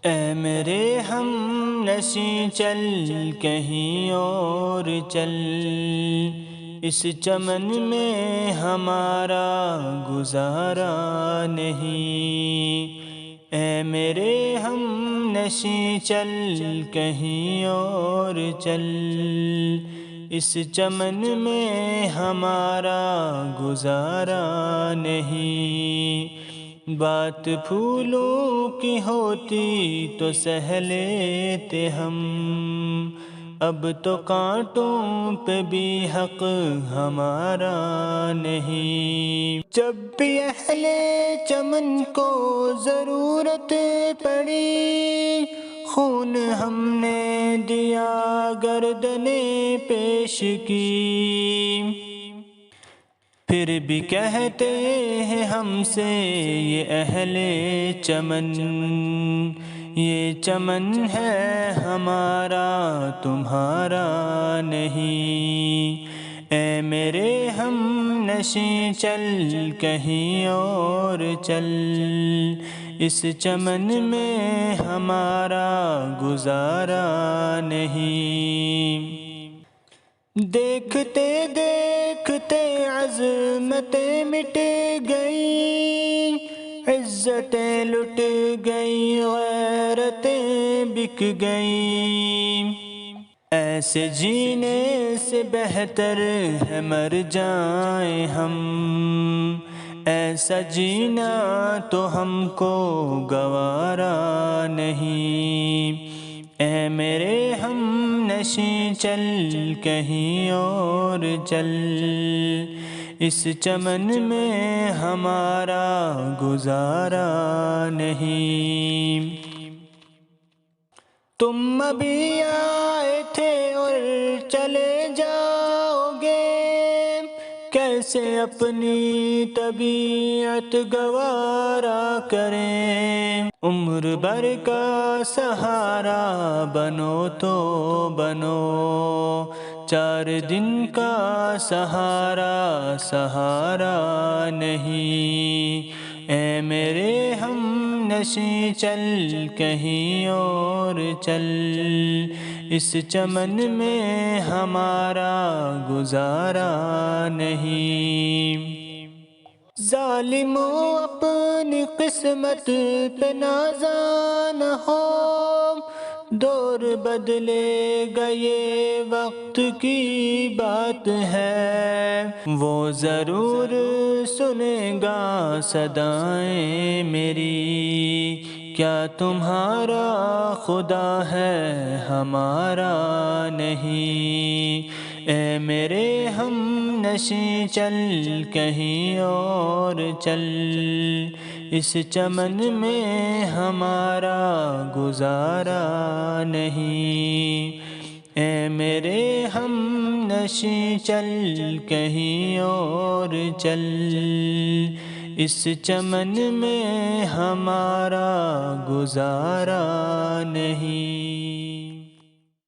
اے میرے ہم نشیں چل کہیں اور چل، اس چمن میں ہمارا گزارا نہیں۔ اے میرے ہم نشیں چل کہیں اور چل، اس چمن میں ہمارا گزارا نہیں۔ بات پھولوں کی ہوتی تو سہ لیتے ہم، اب تو کانٹوں پہ بھی حق ہمارا نہیں۔ جب بھی اہل چمن کو ضرورت پڑی، خون ہم نے دیا گردنیں پیش کی۔ پھر بھی کہتے ہیں ہم سے یہ اہل چمن، یہ چمن ہے ہمارا تمہارا نہیں۔ اے میرے ہم نشیں چل کہیں اور چل، اس چمن میں ہمارا گزارا نہیں۔ دیکھتے دیکھتے عظمتیں مٹ گئیں، عزتیں لٹ گئیں، غیرتیں بک گئیں۔ ایسے جینے سے بہتر ہے مر جائیں ہم، ایسا جینا تو ہم کو گوارا نہیں۔ اے میرے ہم نشیں چل کہیں اور چل، اس چمن میں ہمارا گزارا نہیں۔ تم ابھی آئے تھے اور چلے جاؤ گے، کیسے اپنی طبیعت گوارا کریں۔ عمر بھر کا سہارا بنو تو بنو، 4 دن کا سہارا سہارا نہیں۔ اے میرے ہم نشیں چل کہیں اور چل، اس چمن میں ہمارا گزارا نہیں۔ ظالموں اپنی قسمت پہ نازاں نہ ہو، دور بدلے گا یہ وقت کی بات ہے، وہ ضرور سنے گا صدائیں میری، کیا تمہارا خدا ہے ہمارا نہیں۔ اے میرے ہم نشیں چل کہیں اور چل، اس چمن میں ہمارا گزارا نہیں۔ اے میرے ہم نشیں چل کہیں اور چل، اس چمن میں ہمارا گزارا نہیں۔